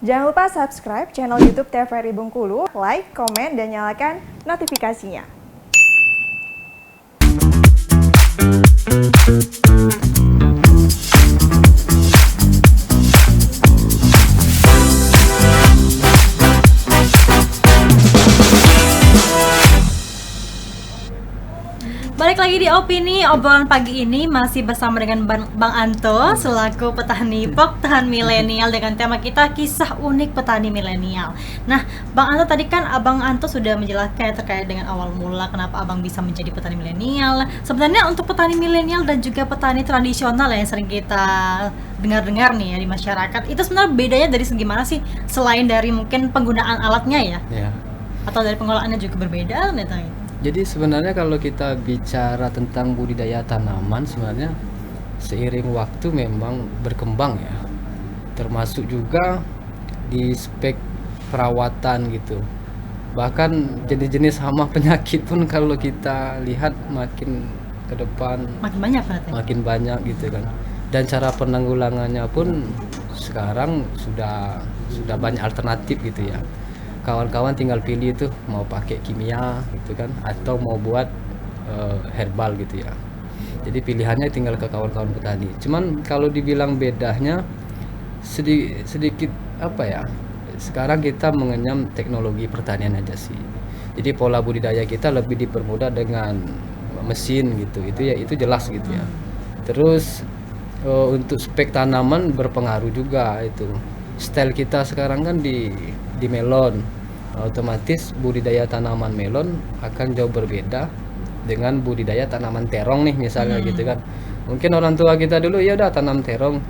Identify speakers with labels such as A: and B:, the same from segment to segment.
A: Jangan lupa subscribe channel YouTube TVRI Bengkulu, like, komen, dan nyalakan notifikasinya.
B: Balik lagi di Opini, obrolan pagi ini masih bersama dengan Bang Anto selaku petani bertahan milenial dengan tema kita kisah unik petani milenial. Nah, Bang Anto tadi kan Abang Anto sudah menjelaskan terkait dengan awal mula kenapa Abang bisa menjadi petani milenial. Sebenarnya untuk petani milenial dan juga petani tradisional yang sering kita dengar-dengar nih ya di masyarakat, itu sebenarnya bedanya dari segi mana sih? Selain dari mungkin penggunaan alatnya ya? Atau dari pengolahannya juga berbeda gitu?
C: Jadi sebenarnya kalau kita bicara tentang budidaya tanaman, sebenarnya seiring waktu memang berkembang ya. Termasuk juga di spek perawatan gitu. Bahkan jenis-jenis hama penyakit pun kalau kita lihat makin ke depan makin banyak gitu kan. Dan cara penanggulangannya pun sekarang sudah banyak alternatif gitu ya. Kawan-kawan tinggal pilih itu mau pakai kimia gitu kan atau mau buat herbal gitu ya. Jadi pilihannya tinggal ke kawan-kawan petani. Cuman kalau dibilang bedanya sedikit apa ya? Sekarang kita mengenyam teknologi pertanian aja sih. Jadi pola budidaya kita lebih dipermudah dengan mesin gitu. Itu jelas gitu ya. Terus untuk spek tanaman berpengaruh juga itu. Style kita sekarang kan di melon, otomatis budidaya tanaman melon akan jauh berbeda dengan budidaya tanaman terong nih misalnya gitu kan. Mungkin orang tua kita dulu ya udah tanam terong,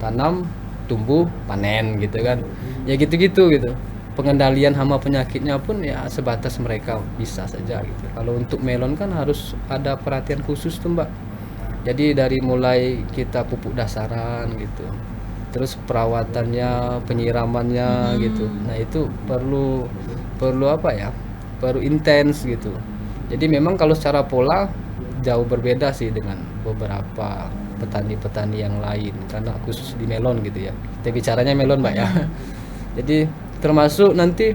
C: tanam, tumbuh, panen gitu kan. Ya gitu-gitu gitu. Pengendalian hama penyakitnya pun ya sebatas mereka bisa saja gitu. Kalau untuk melon kan harus ada perhatian khusus tuh Mbak. Jadi dari mulai kita pupuk dasaran gitu. Terus perawatannya, penyiramannya gitu. Nah, itu perlu apa ya? Perlu intens gitu. Jadi memang kalau secara pola jauh berbeda sih dengan beberapa petani-petani yang lain karena khusus di melon gitu ya. Kita bicaranya melon, Mbak ya. Jadi termasuk nanti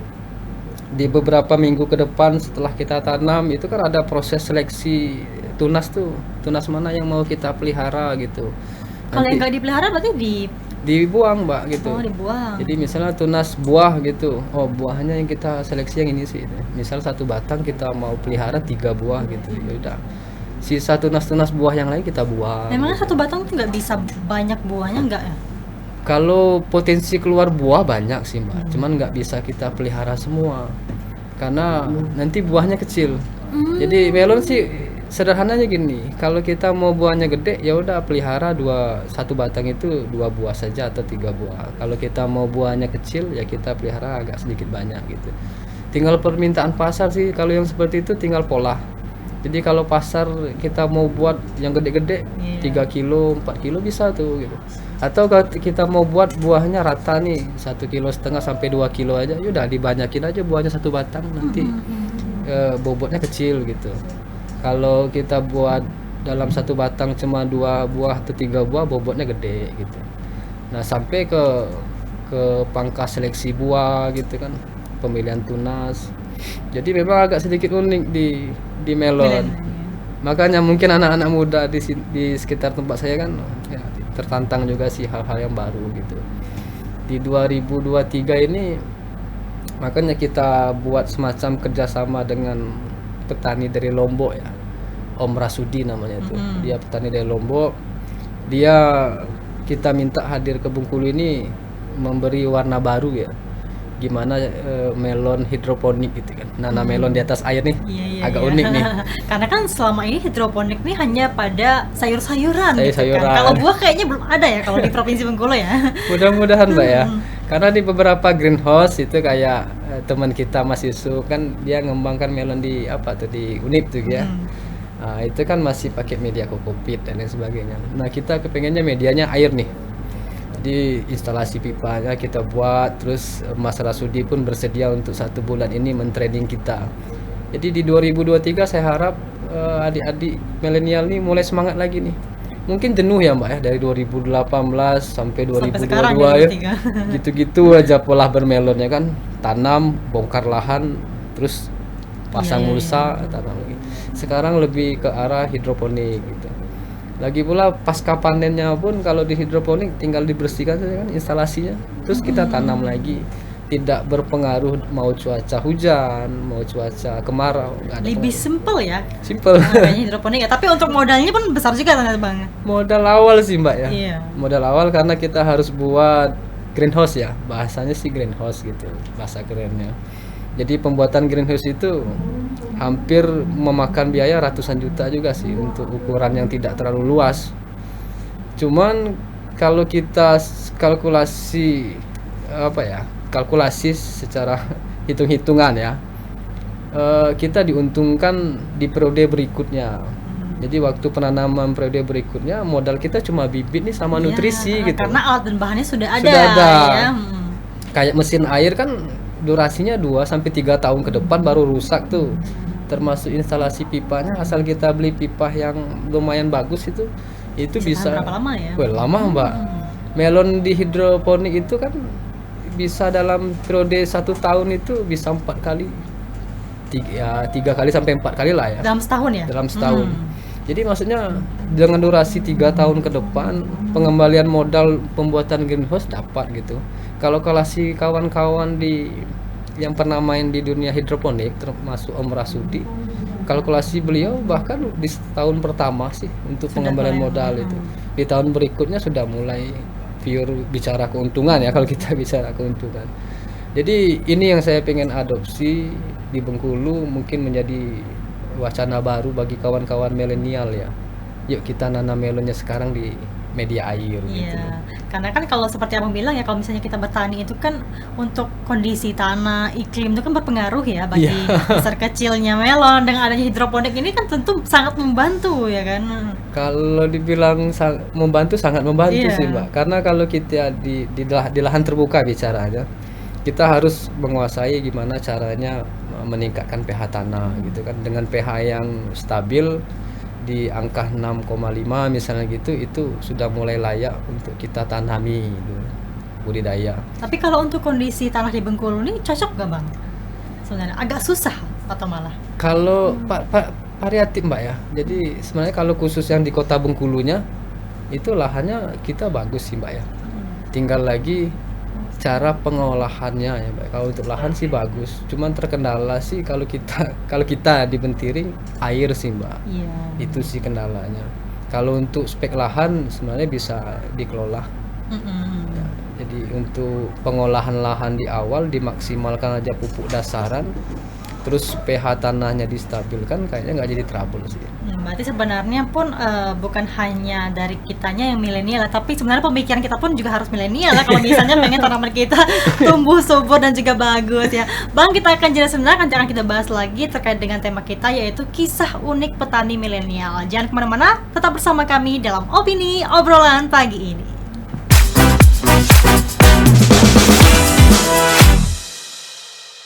C: di beberapa minggu ke depan setelah kita tanam itu kan ada proses seleksi tunas tuh. Tunas mana yang mau kita pelihara gitu.
B: Kalau yang nggak dipelihara berarti
C: dibuang Mbak gitu.
B: Oh, dibuang.
C: Jadi misalnya tunas buah gitu, oh buahnya yang kita seleksi yang ini sih. Misal satu batang kita mau pelihara 3 buah gitu, ya udah. Sisa tunas buah yang lain kita buang.
B: Memangnya
C: gitu.
B: satu batang tuh nggak bisa banyak buahnya nggak ya?
C: Kalau potensi keluar buah banyak sih Mbak, cuman nggak bisa kita pelihara semua karena nanti buahnya kecil. Jadi melon sih sederhananya gini, kalau kita mau buahnya gede ya udah pelihara satu batang itu 2 buah saja atau 3 buah. Kalau kita mau buahnya kecil ya kita pelihara agak sedikit banyak gitu. Tinggal permintaan pasar sih kalau yang seperti itu tinggal pola. Jadi kalau pasar kita mau buat yang gede-gede 3 kilo, 4 kilo bisa tuh gitu. Atau kalau kita mau buat buahnya rata nih 1,5 kilo sampai 2 kilo aja, ya udah dibanyakin aja buahnya satu batang nanti bobotnya kecil gitu. Kalau kita buat dalam satu batang cuma 2 buah atau 3 buah bobotnya gede gitu. Nah sampai ke pangkas seleksi buah gitu kan, pemilihan tunas. Jadi memang agak sedikit unik di melon. Makanya mungkin anak-anak muda di sekitar tempat saya kan ya, tertantang juga sih hal-hal yang baru gitu. Di 2023 ini makanya kita buat semacam kerjasama dengan petani dari Lombok ya, Om Rasudi namanya itu. Dia petani dari Lombok. Kita minta hadir ke Bengkulu ini memberi warna baru ya. Gimana melon hidroponik gitu kan. Nanam melon di atas air nih. Agak unik nih.
B: Karena kan selama ini hidroponik nih hanya pada sayur-sayuran gitu
C: Sayur-sayuran.
B: kan. Kalau buah kayaknya belum ada ya kalau di Provinsi Bengkulu ya.
C: Mudah-mudahan Mbak ya. Karena di beberapa greenhouse itu kayak teman kita Mas Yusuf kan dia ngembangkan melon di Unip tuh ya. Nah, itu kan masih pakai media kokopit dan lain sebagainya. Nah, kita kepengennya medianya air nih. Di instalasi pipanya kita buat, terus Mas Rasudi pun bersedia untuk 1 bulan ini mentraining kita. Jadi di 2023 saya harap adik-adik milenial nih mulai semangat lagi nih. mungkin jenuh ya Mbak ya, dari 2018 sampai
B: Sampai sekarang
C: 2022 ya.
B: 2023.
C: Gitu-gitu aja pola bermelonnya kan, tanam, bongkar lahan, terus pasang
B: Iya, iya,
C: mulsa, tanam lagi. Sekarang lebih ke arah hidroponik gitu. Lagi pula pasca panennya pun kalau di hidroponik tinggal dibersihkan saja kan instalasinya, terus kita tanam lagi. Tidak berpengaruh mau cuaca hujan, mau cuaca kemarau, nggak ada
B: Lebih
C: pengaruh.
B: simple ya.
C: Simple.
B: Kayaknya hidroponik ya. Tapi untuk modalnya pun besar juga ternyata Bang.
C: Modal awal sih Mbak ya.
B: Iya.
C: Modal awal karena kita harus buat greenhouse ya. Bahasanya sih greenhouse gitu, bahasa kerennya. Jadi pembuatan greenhouse itu hampir memakan biaya ratusan juta juga sih untuk ukuran yang tidak terlalu luas. Cuman kalau kita kalkulasi apa ya? Kalkulasi secara hitung-hitungan ya. Kita diuntungkan di periode berikutnya. Jadi waktu penanaman periode berikutnya modal kita cuma bibit nih sama nutrisi
B: Ya,
C: gitu.
B: karena alat dan bahannya sudah ada.
C: Sudah ada.
B: Ya.
C: Kayak mesin air kan durasinya 2 sampai 3 tahun ke depan baru rusak tuh. Termasuk instalasi pipanya, asal kita beli pipa yang lumayan bagus itu bisa
B: Berapa lama ya?
C: Wah, lama Mbak. Melon di hidroponik itu kan bisa dalam periode 1 tahun itu bisa 4 kali, 3 kali sampai 4 kali lah ya
B: Dalam setahun ya?
C: dalam setahun. Jadi maksudnya dengan durasi 3 tahun ke depan pengembalian modal pembuatan greenhouse dapat gitu. Kalau kalasi kawan-kawan yang pernah main di dunia hidroponik termasuk Om Rasudi, kalkulasi beliau bahkan di tahun pertama sih untuk pengembalian modal itu. Di tahun berikutnya sudah mulai pure bicara keuntungan ya kalau kita bicara keuntungan. Jadi ini yang saya pengen adopsi di Bengkulu, mungkin menjadi wacana baru bagi kawan-kawan milenial ya. Yuk kita nanam melonnya sekarang di media air gitu.
B: Iya, karena kan kalau seperti abang bilang ya, kalau misalnya kita bertani itu kan untuk kondisi tanah, iklim itu kan berpengaruh ya bagi besar kecilnya melon. Dengan adanya hidroponik ini kan tentu sangat membantu ya kan.
C: Kalau dibilang membantu, sangat membantu
B: Iya.
C: sih Mbak. Karena kalau kita di lahan terbuka bicaranya, kita harus menguasai gimana caranya meningkatkan pH tanah gitu kan. Dengan pH yang stabil di angka 6,5 misalnya gitu, itu sudah mulai layak untuk kita tanami gitu, budidaya.
B: Tapi kalau untuk kondisi tanah di Bengkulu ini cocok gak bang? Sebenarnya agak susah atau malah?
C: Kalau variatif Mbak ya. Jadi sebenarnya kalau khusus yang di kota Bengkulunya itu lahannya kita bagus sih Mbak ya. Tinggal lagi cara pengolahannya ya Mbak. Kalau untuk lahan sih bagus. Cuman terkendala sih kalau kita di Bentiring air sih Mbak.
B: Iya.
C: Itu sih kendalanya. Kalau untuk spek lahan sebenarnya bisa dikelola. Ya, jadi untuk pengolahan lahan di awal dimaksimalkan aja pupuk dasaran, terus pH tanahnya distabilkan, kayaknya nggak jadi trouble sih.
B: Berarti sebenarnya pun bukan hanya dari kitanya yang milenial, tapi sebenarnya pemikiran kita pun juga harus milenial lah kalau misalnya pengen tanaman kita tumbuh subur dan juga bagus ya. Bang, kita akan jeda sebentar, akan kita bahas lagi terkait dengan tema kita, yaitu kisah unik petani milenial. Jangan kemana-mana, tetap bersama kami dalam Opini Obrolan Pagi ini.